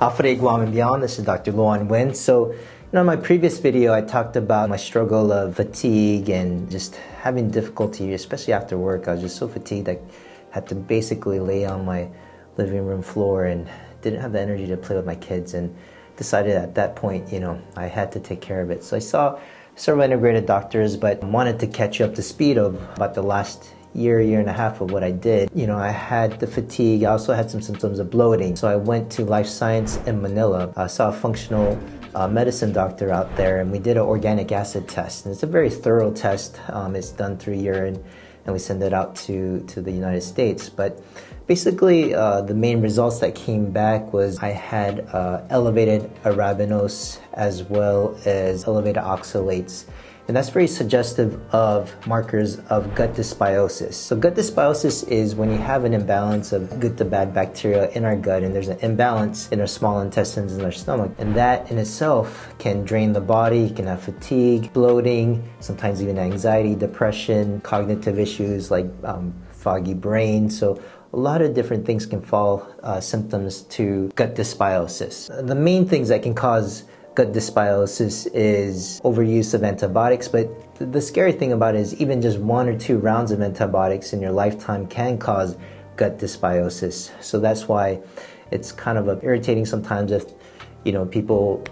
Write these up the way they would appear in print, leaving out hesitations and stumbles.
Hafre Guam and beyond. This is Dr. Nguyen. So, in my previous video, I talked about my struggle of fatigue and just having difficulty, especially after work. I was just so fatigued I had to basically lay on my living room floor and didn't have the energy to play with my kids, and decided at that point, I had to take care of it. So I saw several integrated doctors, but wanted to catch up to speed of about the last year and a half of what I did. I had the fatigue. I also had some symptoms of bloating. So I went to Life Science in Manila. I saw a functional medicine doctor out there, and we did an organic acid test. And it's a very thorough test. It's done through urine, and we send it out to the United States. But basically, the main results that came back was I had elevated arabinose as well as elevated oxalates. And that's very suggestive of markers of gut dysbiosis. So gut dysbiosis is when you have an imbalance of good to bad bacteria in our gut, and there's an imbalance in our small intestines and our stomach. And that in itself can drain the body. You can have fatigue, bloating, sometimes even anxiety, depression, cognitive issues like foggy brain. So a lot of different things can fall symptoms to gut dysbiosis. The main things that can cause gut dysbiosis is overuse of antibiotics, but the scary thing about it is even just 1 or 2 rounds of antibiotics in your lifetime can cause gut dysbiosis. So that's why it's kind of irritating sometimes if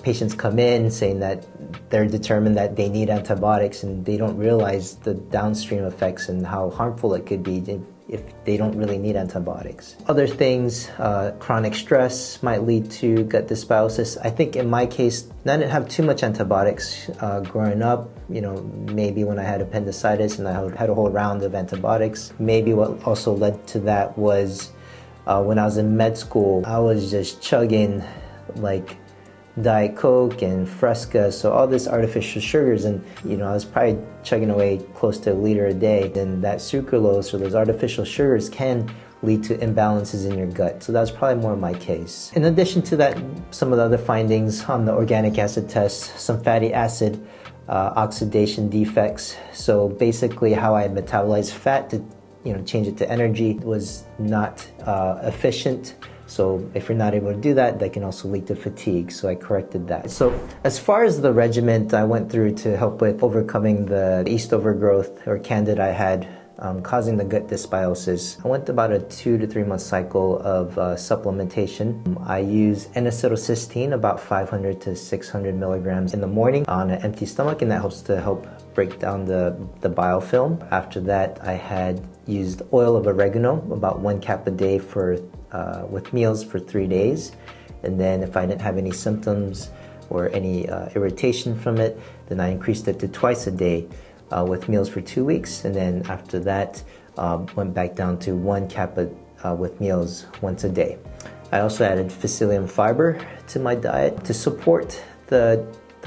patients come in saying that they're determined that they need antibiotics and they don't realize the downstream effects and how harmful it could be if they don't really need antibiotics. Other things, chronic stress might lead to gut dysbiosis. I think in my case, I didn't have too much antibiotics growing up. Maybe when I had appendicitis and I had a whole round of antibiotics. Maybe what also led to that was when I was in med school, I was just chugging like Diet Coke and Fresca, so all this artificial sugars, and I was probably chugging away close to 1 liter a day. And that sucralose or those artificial sugars can lead to imbalances in your gut. So that's probably more my case. In addition to that, some of the other findings on the organic acid test, some fatty acid oxidation defects. So basically how I metabolize fat to change it to energy was not efficient. So if you're not able to do that, that can also lead to fatigue. So I corrected that. So as far as the regimen I went through to help with overcoming the yeast overgrowth or candida I had causing the gut dysbiosis, I went about a 2 to 3 month cycle of supplementation. I use N-acetylcysteine, about 500 to 600 milligrams in the morning on an empty stomach, and that helps to help break down the biofilm. After that, I had used oil of oregano, about 1 cap a day with meals for 3 days. And then if I didn't have any symptoms or any irritation from it, then I increased it to twice a day with meals for 2 weeks. And then after that, went back down to 1 cap with meals once a day. I also added psyllium fiber to my diet to support the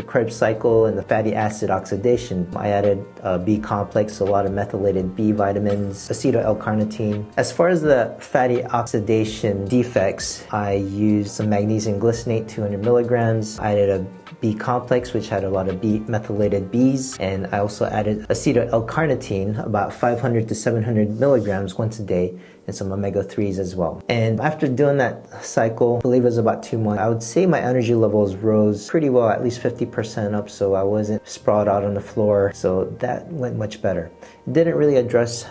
Krebs cycle and the fatty acid oxidation. I added B complex, a lot of methylated B vitamins, acetyl L-carnitine. As far as the fatty oxidation defects, I used some magnesium glycinate, 200 milligrams. I added a B complex, which had a lot of methylated Bs, and I also added acetyl L-carnitine, about 500 to 700 milligrams once a day, and some omega-3s as well. And after doing that cycle, I believe it was about 2 months, I would say my energy levels rose pretty well, at least 50% up, so I wasn't sprawled out on the floor, so that went much better. It didn't really address,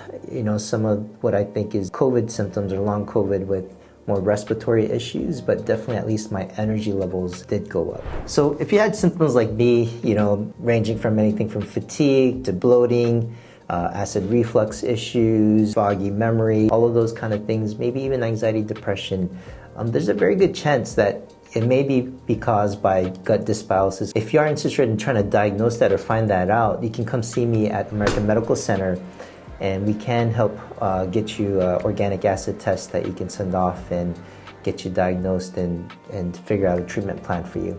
some of what I think is COVID symptoms or long COVID with more respiratory issues, but definitely at least my energy levels did go up. So if you had symptoms like me, ranging from anything from fatigue to bloating, acid reflux issues, foggy memory, all of those kind of things, maybe even anxiety, depression, there's a very good chance that it may be caused by gut dysbiosis. If you are interested in trying to diagnose that or find that out, you can come see me at American Medical Center, and we can help get you an organic acid test that you can send off and get you diagnosed and figure out a treatment plan for you.